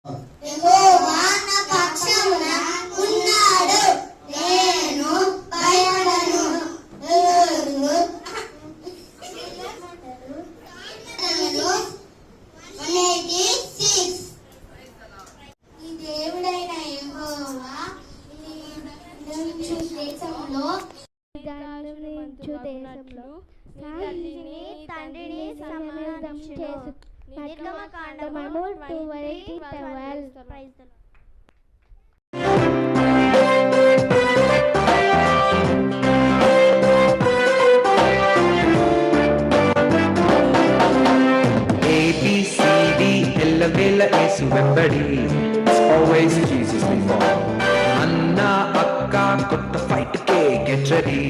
యెహోవా నా పక్షమున ఉన్నాడు, నేను భయపడను. 186. ఈ దేవుడైన యెహోవా దేశంలో తల్లిని తండ్రిని సమానం చేసు. నిర్గమకాండము 2:12. ABCD ఎల్లవేళ యేసు వెంబడి, always Jesus before. అన్న అక్క కొత్త fight K get ready.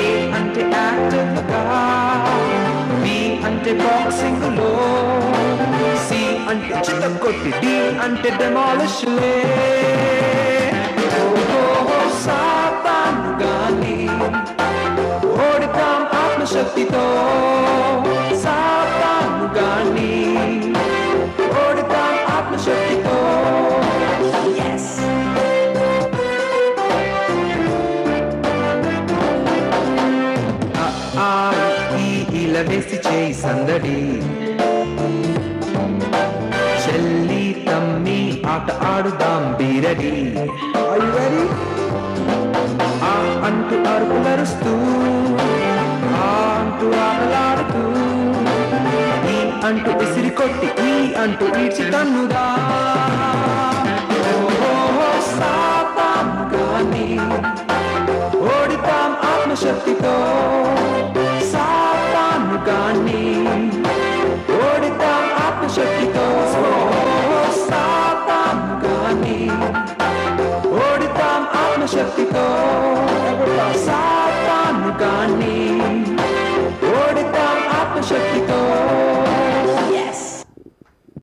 A అంటే యాక్టివ్ గా, B అంటే బాక్సింగ్ లో, C అంటే చిత్త కొట్టి, D అంటే డెమాలిష్ లే. సాతాను గాని ఓడితాం ఆత్మశక్తితో, సాతాను గాని ఓడితాం ఆత్మశక్తితో. Yes. ఇలా వేసి చేయి సందడి, చెల్లి తమ్మి ఆట ఆడుదాం బీరడి. Are you ready? ఆ అంటూ అరుపులరుస్తూ, ఆ అంటూ ఆటలాడుతూ, ఈ అంటూ విసిరి కొట్టి, ఈ అంటూ ఈడ్చి తన్నుదా. సాతాను గాని ఓడితాం ఆత్మశక్తితో, సాతాను గాని ఓడితాం ఆత్మశక్తితో. సాతాను గాని ఓడితాం ఆత్మశక్తితో.